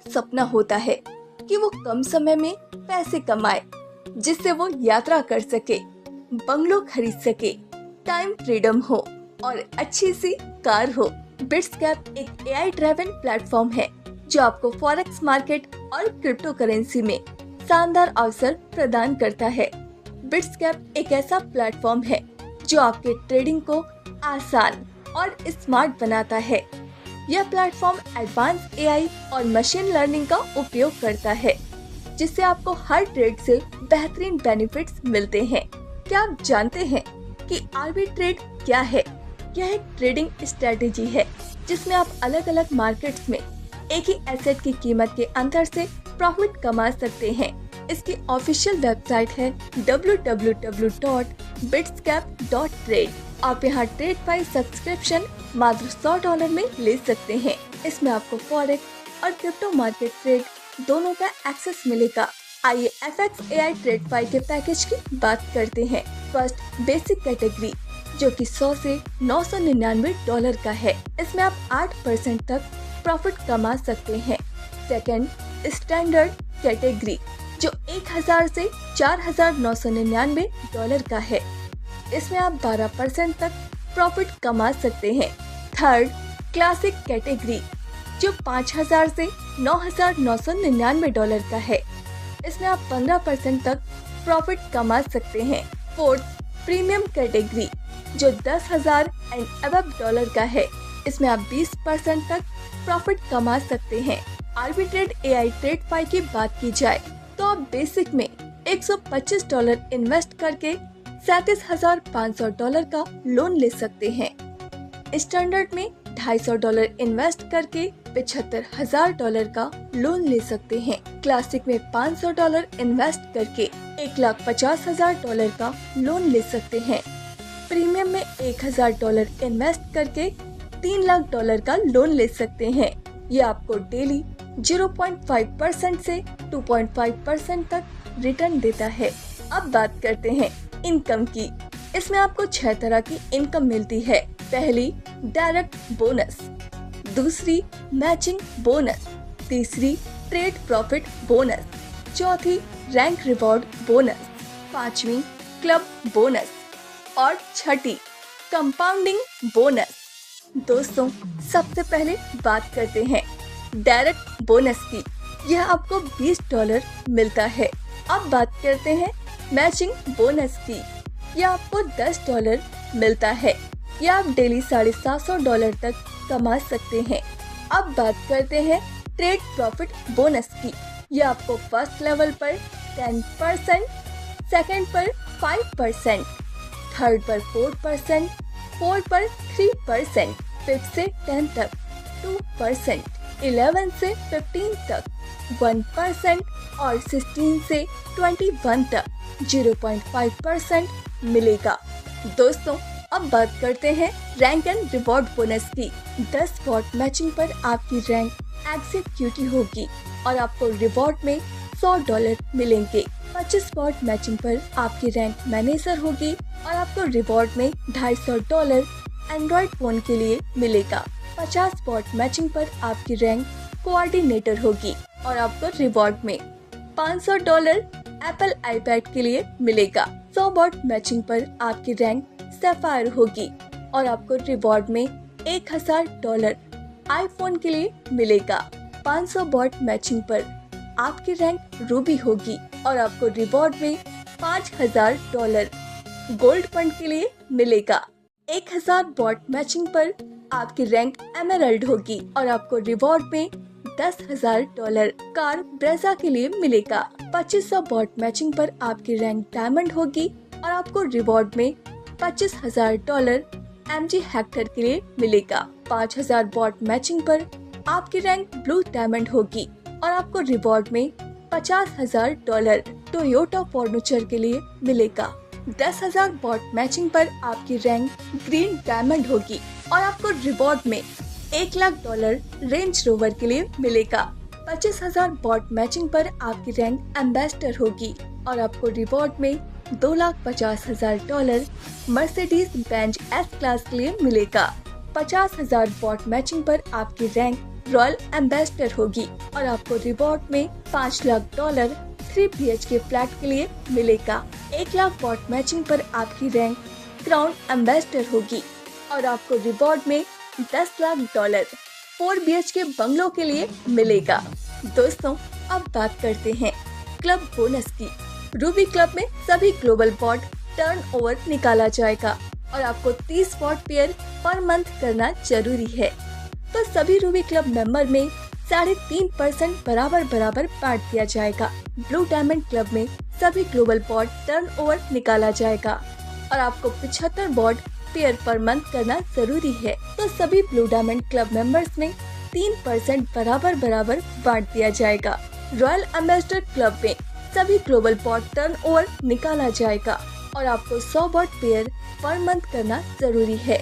सपना होता है कि वो कम समय में पैसे कमाए, जिससे वो यात्रा कर सके, बंगलो खरीद सके, टाइम फ्रीडम हो और अच्छी सी कार हो। बिट्सकैप एक एआई ड्राइवन प्लेटफॉर्म है जो आपको फॉरेक्स मार्केट और क्रिप्टो करेंसी में शानदार अवसर प्रदान करता है। बिट्सकैप एक ऐसा प्लेटफॉर्म है जो आपके ट्रेडिंग को आसान और स्मार्ट बनाता है। यह प्लेटफॉर्म एडवांस एआई और मशीन लर्निंग का उपयोग करता है, जिससे आपको हर ट्रेड से बेहतरीन बेनिफिट्स मिलते हैं। क्या आप जानते हैं कि आर्बिट्रेज क्या है? यह एक ट्रेडिंग स्ट्रेटेजी है जिसमें आप अलग अलग मार्केट्स में एक ही एसेट की कीमत के अंतर से प्रॉफिट कमा सकते हैं। इसकी ऑफिशियल वेबसाइट है www.bitscap.trade। आप यहाँ ट्रेड बाय सब्सक्रिप्शन मात्र $100 में ले सकते हैं। इसमें आपको फॉरेक्स और क्रिप्टो मार्केट ट्रेड दोनों का एक्सेस मिलेगा। आइए FX AI ट्रेड फाई के पैकेज की बात करते हैं। फर्स्ट, बेसिक कैटेगरी, जो कि $100 से $999 का है। इसमें आप 8% तक प्रॉफिट कमा सकते हैं। सेकंड, स्टैंडर्ड कैटेगरी, जो 1000 से $4999 का है। इसमें आप 12% तक प्रॉफिट कमा सकते हैं। थर्ड, क्लासिक कैटेगरी, जो 5000 से $9999 का है। इसमें आप 15% तक प्रॉफिट कमा सकते हैं। फोर्थ, प्रीमियम कैटेगरी, जो 10,000 एंड अबव डॉलर का है। इसमें आप 20% तक प्रॉफिट कमा सकते हैं। आर्बिट्रेज एआई ट्रेड फाई की बात की जाए तो आप बेसिक में $125 इन्वेस्ट करके $37,500 का लोन ले सकते हैं। स्टैंडर्ड में $250 इन्वेस्ट करके $75,000 का लोन ले सकते हैं। क्लासिक में $500 इन्वेस्ट करके $1,50,000 का लोन ले सकते हैं। प्रीमियम में $1,000 इन्वेस्ट करके $3,00,000 का लोन ले सकते हैं। ये आपको डेली 0.5% से 2.5% तक रिटर्न देता है। अब बात करते हैं इनकम की। इसमें आपको 6 तरह की इनकम मिलती है। पहली, डायरेक्ट बोनस। दूसरी, मैचिंग बोनस। तीसरी, ट्रेड प्रॉफिट बोनस। चौथी, रैंक रिवॉर्ड बोनस। पांचवी, क्लब बोनस और छठी, कंपाउंडिंग बोनस। दोस्तों, सबसे पहले बात करते हैं डायरेक्ट बोनस की। यह आपको $20 मिलता है। अब बात करते हैं मैचिंग बोनस की। यह आपको $10 मिलता है। यह आप डेली $750 तक कमा सकते हैं। अब बात करते हैं ट्रेड प्रॉफिट बोनस की। यह आपको फर्स्ट लेवल पर 10%, सेकंड पर 5%, थर्ड पर 4%, फोर्थ पर 3%, फिफ्थ से 10 तक 2%, 11 से 15 तक 1% और 16 से 21 तक 0.5% मिलेगा। दोस्तों, अब बात करते हैं रैंक एंड रिवॉर्ड बोनस की। 10 स्पॉट मैचिंग पर आपकी रैंक एग्जीक्यूटिव होगी और आपको रिवॉर्ड में $100 मिलेंगे। 25 स्पॉट मैचिंग पर आपकी रैंक मैनेजर होगी और आपको रिवॉर्ड में $250 एंड्रॉइड फोन के लिए मिलेगा। 50 स्पॉट मैचिंग पर आपकी रैंक कोऑर्डिनेटर होगी और आपको रिवॉर्ड में $500 एप्पल आईपैड के लिए मिलेगा। 100 बॉट मैचिंग पर आपकी रैंक सैफायर होगी और आपको रिवॉर्ड में $1,000 आईफोन के लिए मिलेगा। 500 बॉट मैचिंग पर आपकी रैंक रूबी होगी और आपको रिवॉर्ड में $5,000 गोल्ड फंड के लिए मिलेगा। 1000 बॉट मैचिंग पर आपकी रैंक एमरल्ड होगी और आपको रिवॉर्ड में $10,000 कार ब्रेजा के लिए मिलेगा। 2500 बॉट मैचिंग पर आपकी रैंक डायमंड होगी और आपको रिवॉर्ड में $25,000 MG हेक्टर के लिए मिलेगा। 5000 बॉट मैचिंग पर आपकी रैंक ब्लू डायमंड होगी और आपको रिवॉर्ड में $50,000 टोयोटा फॉर्च्यूनर के लिए मिलेगा। 10,000 बॉट मैचिंग पर आपकी रैंक ग्रीन डायमंड होगी और आपको रिवॉर्ड में $1,00,000 रेंज रोवर के लिए मिलेगा। 25,000 बॉट मैचिंग पर आपकी रैंक एम्बेसडर होगी और आपको रिवॉर्ड में $2,50,000 मर्सिडीज बेंज एस क्लास के लिए मिलेगा। 50,000 बॉट मैचिंग पर आपकी रैंक रॉयल एम्बेसडर होगी और आपको रिवॉर्ड में $5 लाख 3 BHK फ्लैट के लिए मिलेगा। 1 लाख वॉट मैचिंग पर आपकी रैंक क्राउन एम्बेसडर होगी और आपको रिवॉर्ड में $10 लाख 4 BHK बंगलों के लिए मिलेगा। दोस्तों, अब बात करते हैं क्लब बोनस की। रूबी क्लब में सभी ग्लोबल बॉट टर्नओवर निकाला जाएगा और आपको 30 वॉट पेयर पर मंथ करना जरूरी है। तो सभी रूबी क्लब मेंबर में 3.5% बराबर बांट दिया जाएगा। ब्लू डायमंड क्लब में सभी ग्लोबल बॉट टर्नओवर निकाला जाएगा और आपको 75 वॉट पेयर पर मंथ करना जरूरी है। तो सभी ब्लू डायमंड क्लब मेंबर्स में 3% बराबर बांट दिया जाएगा। रॉयल एम्बेसडर क्लब में सभी ग्लोबल बॉट टर्नओवर निकाला जाएगा और आपको 100 वॉट पेयर पर मंथ करना जरूरी है।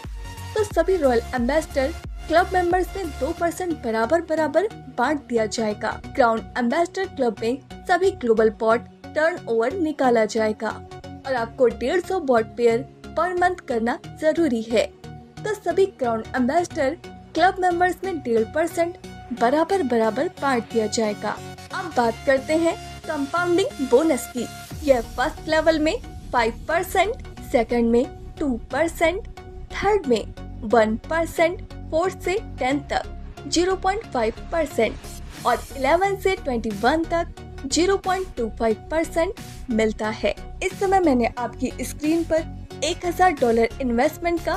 तो सभी रॉयल एम्बेसडर क्लब मेंबर्स में 2% बराबर बांट दिया जाएगा। क्राउन एम्बेसडर क्लब में सभी ग्लोबल बॉट टर्नओवर निकाला जाएगा और आपको 150 वॉट पेयर पर मंथ करना जरूरी है। तो सभी क्राउन एम्बेसडर क्लब मेंबर्स में 1.5% बराबर बांट दिया जाएगा। अब बात करते हैं कंपाउंडिंग बोनस की। यह फर्स्ट लेवल में 5%, सेकंड में 2%, थर्ड में 1%, फोर्थ से 10 तक 0.5% और 11 से 21 तक 0.25% मिलता है। इस समय मैंने आपकी स्क्रीन पर $1000 इन्वेस्टमेंट का